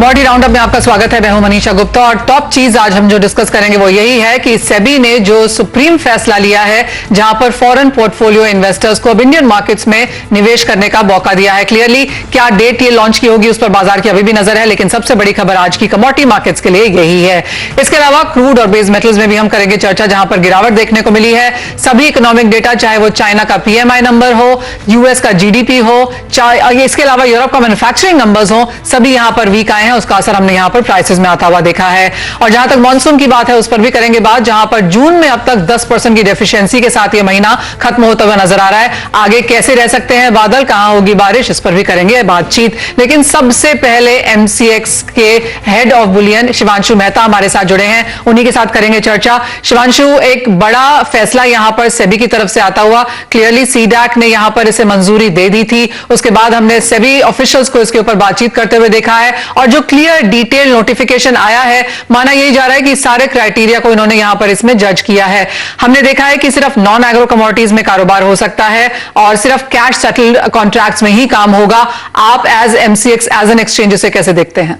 Commodity roundup में आपका स्वागत है। मैं हूं मनीषा गुप्ता और टॉप चीज आज हम जो डिस्कस करेंगे वो यही है कि सेबी ने जो सुप्रीम फैसला लिया है जहां पर फॉरेन पोर्टफोलियो इन्वेस्टर्स को अब इंडियन मार्केट्स में निवेश करने का मौका दिया है। क्लियरली क्या डेट ये लॉन्च की होगी उस पर बाजार की अभी भी नजर है, लेकिन सबसे बड़ी खबर आज की कमोडिटी मार्केट्स के लिए यही है। इसके अलावा क्रूड और बेस मेटल्स में भी हम करेंगे चर्चा, जहां पर गिरावट देखने को मिली है। सभी इकोनॉमिक डेटा, चाहे वो चाइना का पीएमआई नंबर हो, यूएस का जीडीपी हो, चाहे इसके अलावा यूरोप का मैन्युफैक्चरिंग नंबर्स हो, सभी यहां पर वीक आए हैं। उसका असर हमने यहां पर प्राइसेस में आता हुआ देखा है। और जहां तक मॉनसून की बात है उस पर भी करेंगे बात, जहां पर जून में अब तक 10% की डेफिशिएंसी के साथ यह महीना खत्म होता हुआ नजर आ रहा है। आगे कैसे रह सकते हैं बादल, कहां होगी बारिश, इस पर भी करेंगे बातचीत। लेकिन सबसे पहले एमसीएक्स के head of Boolean Shivanshu Mehta हमारे साथ जुड़े हैं, उन्हीं के साथ करेंगे चर्चा। शिवांशु, एक बड़ा फैसला यहां पर सेबी की तरफ से आता हुआ, क्लियरली सीडैक ने यहां पर इसे मंजूरी दे दी थी, उसके बाद हमने सेबी ऑफिशियल्स को इसके ऊपर बातचीत करते हुए देखा है और जो क्लियर डिटेल नोटिफिकेशन आया है, माना यही जा रहा है कि सारे क्राइटेरिया को इन्होंने यहां पर इसमें जज किया है। हमने देखा है कि सिर्फ नॉन एग्रो कमोडिटीज में कारोबार हो सकता है और सिर्फ कैश सेटल्ड कॉन्ट्रैक्ट्स में ही काम होगा। आप as MCX, as an exchange इसे कैसे देखते हैं?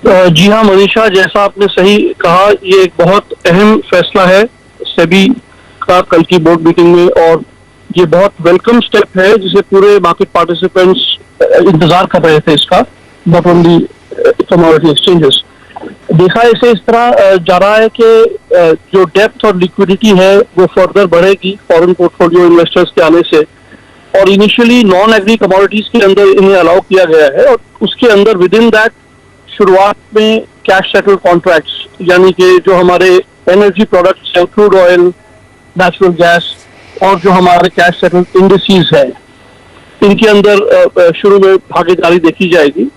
जी हाँ मनीषा, जैसा आपने सही कहा, ये एक बहुत अहम फैसला है सेबी का कल की बोर्ड मीटिंग में, और ये बहुत वेलकम स्टेप है जिसे पूरे मार्केट पार्टिसिपेंट्स इंतजार कर रहे थे इसका, नॉट ओनली कमोडिटी एक्सचेंजेस। देखा इसे इस तरह जा रहा है कि जो डेप्थ और लिक्विडिटी है वो फर्दर बढ़ेगी फॉरेन पोर्टफोलियो इन्वेस्टर्स के आने से, और इनिशियली नॉन एग्री कमोडिटीज के अंदर इन्हें अलाउ किया गया है, और उसके अंदर विद इन दैट शुरुआत में कैश सेटल कॉन्ट्रैक्ट्स, यानी कि जो हमारे एनर्जी प्रोडक्ट्स हैं, क्रूड ऑयल, नेचुरल गैस, और जो हमारे कैश सेटल इंडिसेस हैं, इनके अंदर शुरू में भागीदारी देखी जाएगी।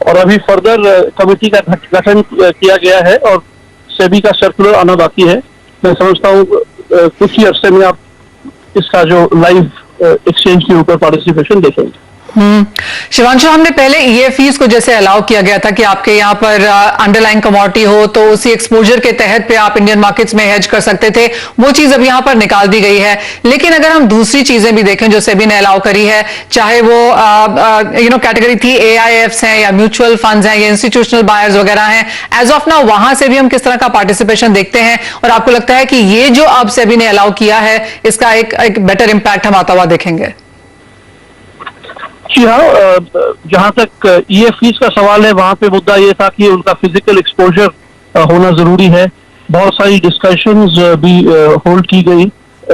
और अभी फर्दर कमेटी का गठन किया गया है और सेबी का सर्कुलर आना बाकी है। मैं समझता हूँ कुछ ही अरसे में आप इसका जो लाइव एक्सचेंज के ऊपर पार्टिसिपेशन देखेंगे। शिवांशु, हमने पहले ईएफईस को जैसे अलाउ किया गया था कि आपके यहाँ पर अंडरलाइन कमोडिटी हो तो उसी एक्सपोजर के तहत पे आप इंडियन मार्केट्स में हेज कर सकते थे, वो चीज अब यहाँ पर निकाल दी गई है। लेकिन अगर हम दूसरी चीजें भी देखें जो सेबी ने अलाउ करी है, चाहे वो कैटेगरी थी एआईएफ्स हैं या म्यूचुअल फंड्स हैं या इंस्टीट्यूशनल बायर्स वगैरह हैं, एज ऑफ नाउ वहां से भी हम किस तरह का पार्टिसिपेशन देखते हैं, और आपको लगता है कि ये जो अब सेबी ने अलाउ किया है इसका एक बेटर इंपैक्ट हम आता हुआ देखेंगे? जी हाँ, जहाँ तक ईएफईस का सवाल है वहाँ पे मुद्दा ये था कि उनका फिजिकल एक्सपोजर होना जरूरी है। बहुत सारी डिस्कशंस भी होल्ड की गई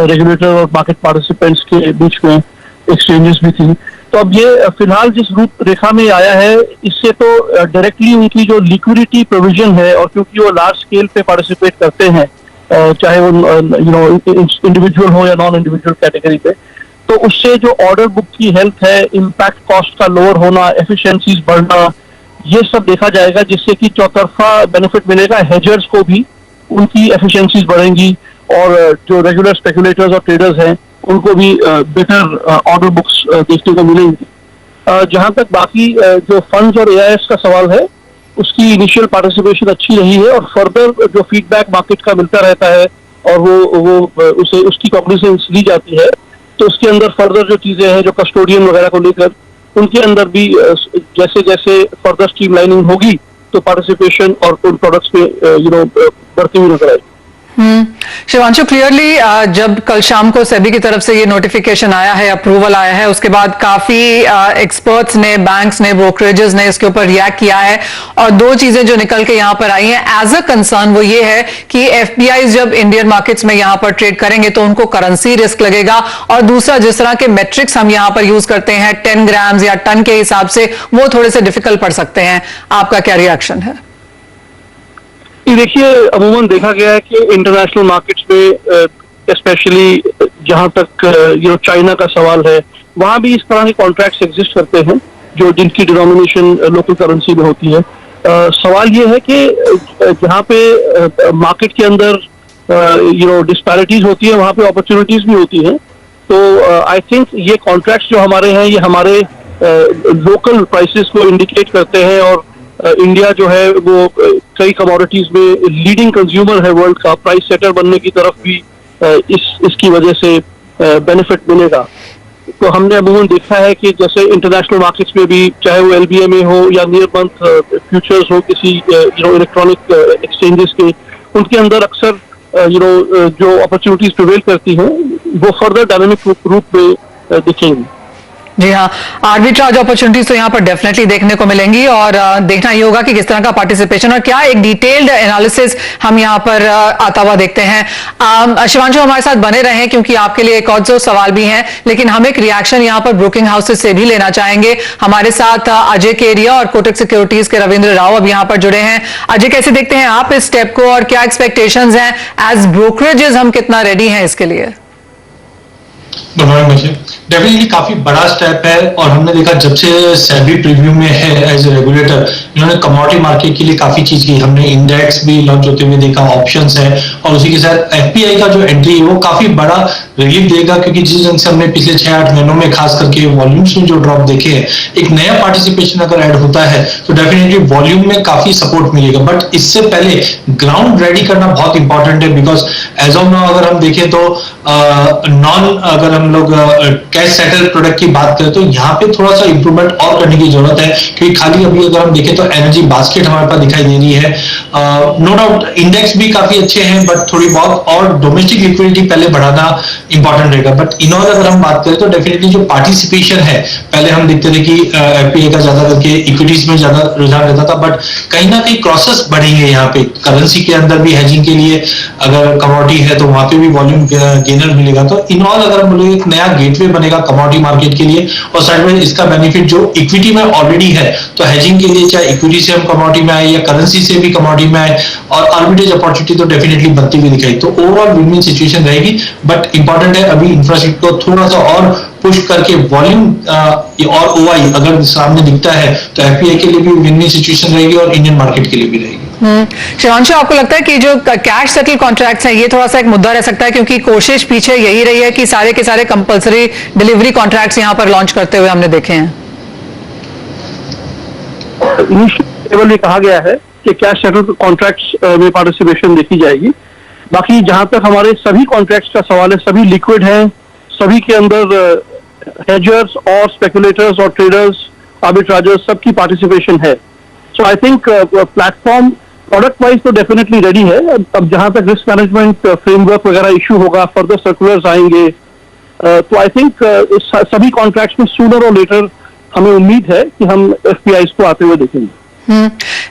रेगुलेटर और मार्केट पार्टिसिपेंट्स के बीच में, एक्सचेंजेस भी थी। तो अब ये फिलहाल जिस रूपरेखा में आया है, इससे तो डायरेक्टली उनकी जो लिक्विडिटी प्रोविजन है, और क्योंकि वो लार्ज स्केल पे पार्टिसिपेट करते हैं, चाहे वो इंडिविजुअल हो या नॉन इंडिविजुअल कैटेगरी पे, तो उससे जो ऑर्डर बुक की हेल्थ है, इम्पैक्ट कॉस्ट का लोअर होना, एफिशिएंसीज बढ़ना, ये सब देखा जाएगा, जिससे कि चौतरफा बेनिफिट मिलेगा। हेजर्स को भी उनकी एफिशिएंसीज बढ़ेंगी और जो रेगुलर स्पेकुलेटर्स और ट्रेडर्स हैं उनको भी बेटर ऑर्डर बुक्स देखने को मिलेंगी। जहां तक बाकी जो फंड्स और एआईएस का सवाल है, उसकी इनिशियल पार्टिसिपेशन अच्छी रही है, और फर्दर जो फीडबैक मार्केट का मिलता रहता है और वो उसे उसकी कॉग्निजेंस ली जाती है, तो उसके अंदर फर्दर जो चीजें हैं, जो कस्टोडियन वगैरह को लेकर, उनके अंदर भी जैसे जैसे फर्दर स्ट्रीमलाइनिंग होगी तो पार्टिसिपेशन और उन प्रोडक्ट्स में बढ़ती हुई नजर आएगी। शिवांशु, क्लियरली जब कल शाम को सेबी की तरफ से ये नोटिफिकेशन आया है, अप्रूवल आया है, उसके बाद काफी एक्सपर्ट्स ने, बैंक्स ने, ब्रोकरेजेस ने इसके ऊपर रिएक्ट किया है, और दो चीजें जो निकल के यहां पर आई हैं एज अ कंसर्न वो ये है कि एफपीआई जब इंडियन मार्केट्स में यहां पर ट्रेड करेंगे तो उनको करेंसी रिस्क लगेगा, और दूसरा जिस तरह के मेट्रिक्स हम यहां पर यूज करते हैं 10 ग्राम्स या टन के हिसाब से, वो थोड़े से डिफिकल्ट पड़ सकते हैं। आपका क्या रिएक्शन है? देखिए, अमूमन देखा गया है कि इंटरनेशनल मार्केट्स में, स्पेशली जहां तक चाइना का सवाल है, वहां भी इस तरह के कॉन्ट्रैक्ट्स एग्जिस्ट करते हैं जो जिनकी डिनोमिनेशन लोकल करेंसी में होती है। सवाल ये है कि जहां पे मार्केट के अंदर डिस्पैरिटीज होती है, वहां पे अपॉर्चुनिटीज भी होती हैं। तो आई थिंक ये कॉन्ट्रैक्ट्स जो हमारे हैं, ये हमारे लोकल प्राइसेस को इंडिकेट करते हैं, और इंडिया जो है वो कई कमोडिटीज में लीडिंग कंज्यूमर है वर्ल्ड का, प्राइस सेटर बनने की तरफ भी इसकी वजह से बेनिफिट मिलेगा। तो हमने अमूमन देखा है कि जैसे इंटरनेशनल मार्केट्स में भी, चाहे वो एलबीए में हो या नियर मंथ फ्यूचर्स हो किसी इलेक्ट्रॉनिक एक्सचेंजेस के, उनके अंदर अक्सर जो अपॉर्चुनिटीज प्रिवेल करती हैं वो फर्दर डायनामिक रूप में दिखेंगी। जी हाँ, आर्बिट्राज अपॉर्चुनिटीज तो यहाँ पर डेफिनेटली देखने को मिलेंगी और देखना ही होगा कि किस तरह का पार्टिसिपेशन और क्या एक डिटेल्ड एनालिसिस हम यहाँ पर आता हुआ देखते हैं। शिवांशु हमारे साथ बने रहें क्योंकि आपके लिए एक और दो सवाल भी हैं, लेकिन हम एक रिएक्शन यहाँ पर ब्रोकिंग हाउसेस से भी लेना चाहेंगे। हमारे साथ अजय केरिया और कोटक सिक्योरिटीज के रविंद्र राव अब यहाँ पर जुड़े हैं। अजय, कैसे देखते हैं आप इस स्टेप को और क्या एक्सपेक्टेशंस हैं एज ब्रोकरेजेस, हम कितना रेडी हैं इसके लिए? डेफिनेटली काफी बड़ा स्टेप है और हमने देखा जब से सेबी प्रीव्यू में है एज ए रेगुलेटर, इन्होंने कमोडिटी मार्केट के लिए काफी चीज की। हमने इंडेक्स भी लॉन्च होते हुए देखा, ऑप्शंस है, और उसी के साथ एफपीआई का जो एंट्री है वो काफी बड़ा रिलीफ देगा, क्योंकि जिस ढंग से हमने पिछले 6-8 महीनों में खास करके वॉल्यूम्स में जो ड्रॉप देखे हैं, एक नया पार्टिसिपेशन अगर ऐड होता है तो डेफिनेटली वॉल्यूम में काफी सपोर्ट मिलेगा। बट इससे पहले ग्राउंड रेडी करना बहुत इंपॉर्टेंट है, बिकॉज एज ऑफ नाउ अगर हम देखें तो अगर हम लोग कैश सेटल प्रोडक्ट की बात करें तो यहाँ पे थोड़ा सा इंप्रूवमेंट और करने की जरूरत है, क्योंकि खाली अभी अगर हम देखें तो एनर्जी बास्केट हमारे पास दिखाई दे रही है। नो डाउट इंडेक्स भी काफी अच्छे हैं, बट थोड़ी बहुत और डोमेस्टिक लिक्विडिटी पहले बढ़ाना इंपॉर्टेंट रहेगा। बट इन ऑल अगर हम बात करें तो डेफिनेटली जो पार्टिसिपेशन है, पहले हम देखते थे कि एफपीआई का ज्यादा करके इक्विटीज में ज्यादा रुझान रहता था, बट कहीं ना कहीं क्रॉसेस बढ़ेंगे यहाँ पे। करेंसी के अंदर भी हेजिंग के लिए अगर कमोडिटी है तो वहां पे भी वॉल्यूम गेनर मिलेगा। तो इन ऑल अगर हम बोले एक नया गेटवे बनेगा कमोडिटी मार्केट के लिए, और साइड में इसका बेनिफिट जो इक्विटी में ऑलरेडी है, तो हेजिंग के लिए चाहे इक्विटी से हम कमोडिटी में आए या करेंसी से भी कमोडिटी में आए, और आर्बिट्रेज अपॉर्चुनिटी तो डेफिनेटली बनती हुई दिखाई। तो ओवरऑल विन विन सिचुएशन रहेगी, बट इंपॉर्टेंट है अभी इंफ्रास्ट्रक्चर को थोड़ा सा और पुश करके वॉल्यूम और ओआई अगर सामने दिखता है तो एफपीआई के लिए भी विन विन सिचुएशन रहेगी और इंडियन मार्केट के लिए भी रहेगी। शिवांशु, आपको लगता है कि जो कैश सेटल कॉन्ट्रैक्ट्स हैं ये थोड़ा सा एक मुद्दा रह सकता है, क्योंकि कोशिश पीछे यही रही है कि सारे के सारे कंपलसरी डिलीवरी कॉन्ट्रैक्ट्स यहां पर लॉन्च करते हुए हमने देखे हैं। इनिशियल लेवल में कहा गया है कि कैश सेटल कॉन्ट्रैक्ट्स में पार्टिसिपेशन देखी जाएगी। बाकी जहां तक हमारे सभी कॉन्ट्रैक्ट्स का सवाल है, सभी लिक्विड हैं, सभी के अंदर हेजर्स और स्पेकुलेटर्स और ट्रेडर्स, आर्बिट्राजर्स सबकी पार्टिसिपेशन है। So I think platform product wise तो डेफिनेटली रेडी है। अब जहां तक रिस्क मैनेजमेंट फ्रेमवर्क वगैरह इशू होगा, फर्दर सर्कुलर्स आएंगे, तो आई थिंक सभी कॉन्ट्रैक्ट्स में सूनर और लेटर हमें उम्मीद है कि हम एफपीआई को आते हुए देखेंगे।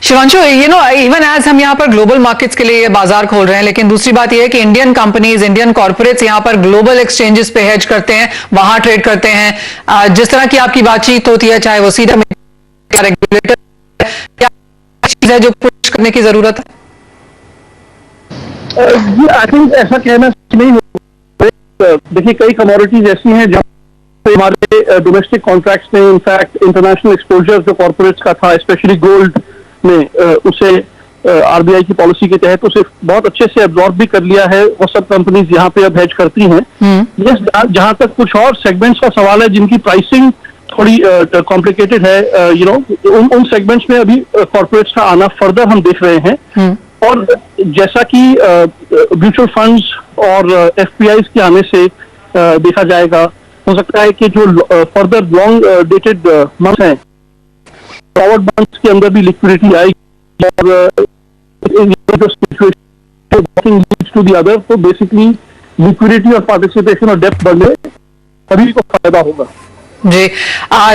शिवांशु, इवन एज हम यहाँ पर ग्लोबल मार्केट्स के लिए बाजार खोल रहे हैं, लेकिन दूसरी बात यह है कि इंडियन कंपनीज, इंडियन कॉर्पोरेट्स यहाँ पर ग्लोबल एक्सचेंजेस पे हेज करते हैं, वहां ट्रेड करते हैं। जिस तरह की आपकी बातचीत होती है, चाहे वो सीधा रेगुलेटर, क्या चीज है जो पुश करने की जरूरत है? आई थिंक ऐसा कहना नहीं हो। देखिए, कई कमोडिटीज ऐसी हैं जहाँ हमारे डोमेस्टिक कॉन्ट्रैक्ट्स में इनफैक्ट इंटरनेशनल एक्सपोजर जो कॉर्पोरेट्स का था, स्पेशली गोल्ड में, उसे आरबीआई की पॉलिसी के तहत उसे बहुत अच्छे से एब्जॉर्ब भी कर लिया है। वो सब कंपनीज यहाँ पे अब हेज करती हैं। यस, जहां तक कुछ और सेगमेंट्स का सवाल है जिनकी प्राइसिंग थोड़ी कॉम्प्लिकेटेड है, उन सेगमेंट्स में अभी कॉर्पोरेट्स का आना फर्दर हम देख रहे हैं। और जैसा कि म्यूचुअल फंड्स और एफपीआई के आने से देखा जाएगा, हो सकता है कि जो फर्दर लॉन्ग डेटेड मंथ हैं, फॉरवर्ड मंथ्स के अंदर भी लिक्विडिटी आएगी और जो सिचुएशन टू दी अदर, तो बेसिकली लिक्विडिटी और पार्टिसिपेशन और डेप्थ बढ़ने सभी को फायदा होगा। जी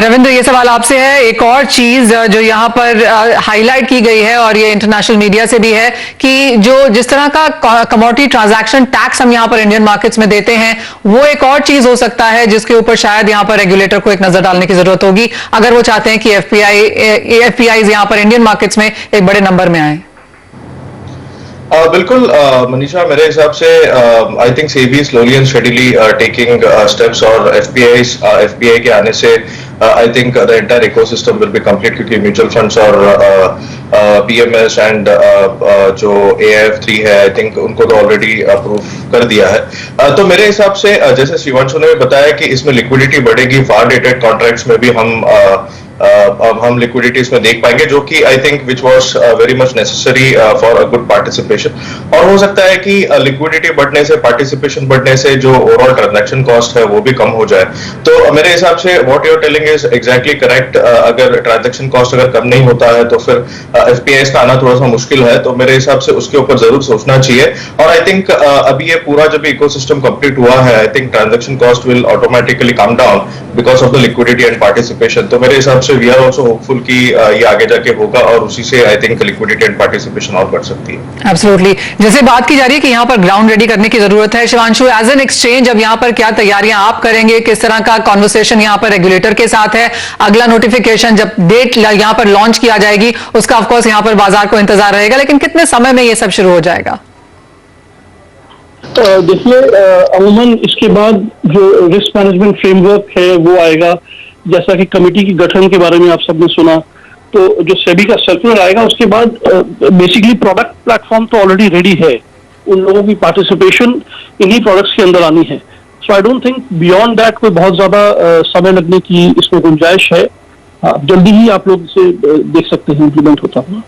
रविंद्र, ये सवाल आपसे है। एक और चीज जो यहाँ पर हाईलाइट की गई है और ये इंटरनेशनल मीडिया से भी है कि जो जिस तरह का कमोडिटी ट्रांजैक्शन टैक्स हम यहाँ पर इंडियन मार्केट्स में देते हैं, वो एक और चीज हो सकता है जिसके ऊपर शायद यहाँ पर रेगुलेटर को एक नजर डालने की जरूरत होगी, अगर वो चाहते हैं कि एफपीआई यहाँ पर इंडियन मार्केट्स में एक बड़े नंबर में आए। बिल्कुल मनीषा, मेरे हिसाब से I think SEBI slowly and steadily taking steps, और एफपीआई के आने से I think the entire ecosystem will be complete, क्योंकि म्यूचुअल फंड्स और पीएमएस एंड जो AIF3 है, आई थिंक उनको तो ऑलरेडी अप्रूव कर दिया है। तो मेरे हिसाब से जैसे शिवांशु ने बताया कि इसमें लिक्विडिटी बढ़ेगी, फार डेटेड कॉन्ट्रैक्ट्स में भी हम अब हम लिक्विडिटीज में देख पाएंगे, जो कि I think which was very much necessary for a good participation. और हो सकता है कि लिक्विडिटी बढ़ने से, पार्टिसिपेशन बढ़ने से जो ओवरऑल ट्रांजैक्शन कॉस्ट है वो भी कम हो जाए। तो मेरे हिसाब से what you are telling is exactly correct. अगर ट्रांजैक्शन कॉस्ट अगर कम नहीं होता है तो फिर एफपीआईज का आना थोड़ा सा मुश्किल है, तो मेरे हिसाब से उसके ऊपर जरूर सोचना चाहिए। और आई थिंक अभी ये पूरा जब इकोसिस्टम कंप्लीट हुआ है, I think transaction cost will automatically come down because of the liquidity and participation. तो मेरे हिसाब से वी आर ऑल्सो होपफुल कि ये आगे जाके होगा और उसी से I think liquidity and participation और बढ़ सकती है। एब्सोल्युटली। जैसे बात की जा रही है कि यहाँ पर ग्राउंड रेडी करने की जरूरत है, शिवांशु एज एन एक्सचेंज अब यहाँ पर क्या तैयारियां आप करेंगे, किस तरह का कॉन्वर्सेशन यहाँ पर रेगुलेटर के साथ है, अगला नोटिफिकेशन जब डेट यहाँ पर लॉन्च किया जाएगी उसका ऑफकोर्स यहाँ पर बाजार को इंतजार रहेगा, लेकिन कितने समय में ये सब शुरू हो जाएगा? देखिए, अमूमन इसके बाद जो रिस्क मैनेजमेंट फ्रेमवर्क है वो आएगा। जैसा कि कमेटी की गठन के बारे में आप सबने सुना, तो जो सेबी का सर्कुलर आएगा उसके बाद बेसिकली प्रोडक्ट प्लेटफॉर्म तो ऑलरेडी रेडी है, उन लोगों की पार्टिसिपेशन इन्हीं प्रोडक्ट्स के अंदर आनी है। So I don't think beyond that कोई बहुत ज्यादा समय लगने की इसमें गुंजाइश है। जल्दी ही आप लोग इसे देख सकते हैं इम्प्लीमेंट होता हुआ।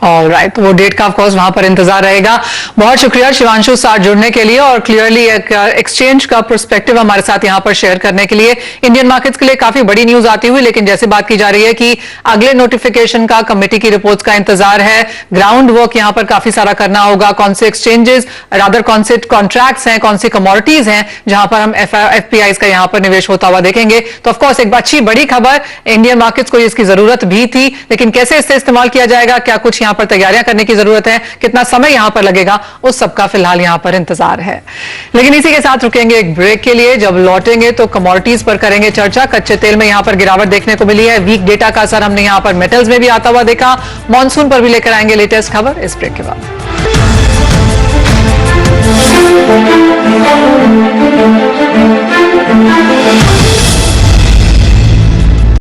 ऑलराइट, तो वो डेट का ऑफकोर्स वहां पर इंतजार रहेगा। बहुत शुक्रिया शिवांशु साथ जुड़ने के लिए और क्लियरली एक एक्सचेंज का पर्सपेक्टिव हमारे साथ यहां पर शेयर करने के लिए। इंडियन मार्केट्स के लिए काफी बड़ी न्यूज आती हुई, लेकिन जैसे बात की जा रही है कि अगले नोटिफिकेशन का, कमेटी की रिपोर्ट्स का इंतजार है, ग्राउंड वर्क यहां पर काफी सारा करना होगा, कौन से एक्सचेंजेस रादर कौन से कॉन्ट्रैक्ट्स हैं, कौन सी कमोडिटीज हैं जहां पर हम एफपीआईज का यहां पर निवेश होता हुआ देखेंगे। तो ऑफकोर्स एक अच्छी बड़ी खबर, इंडियन मार्केट्स को इसकी जरूरत भी थी, लेकिन कैसे इससे इस्तेमाल किया जाएगा, क्या कुछ यहां पर तैयारियां करने की जरूरत है, कितना समय यहां पर लगेगा, उस सबका फिलहाल यहां पर इंतजार है। लेकिन इसी के साथ रुकेंगे एक ब्रेक के लिए, जब लौटेंगे तो कमोडिटीज पर करेंगे चर्चा। कच्चे तेल में यहां पर गिरावट देखने को मिली है, वीक डेटा का असर हमने यहां पर मेटल्स में भी आता हुआ देखा, मॉनसून पर भी लेकर आएंगे लेटेस्ट खबर इस ब्रेक के बाद।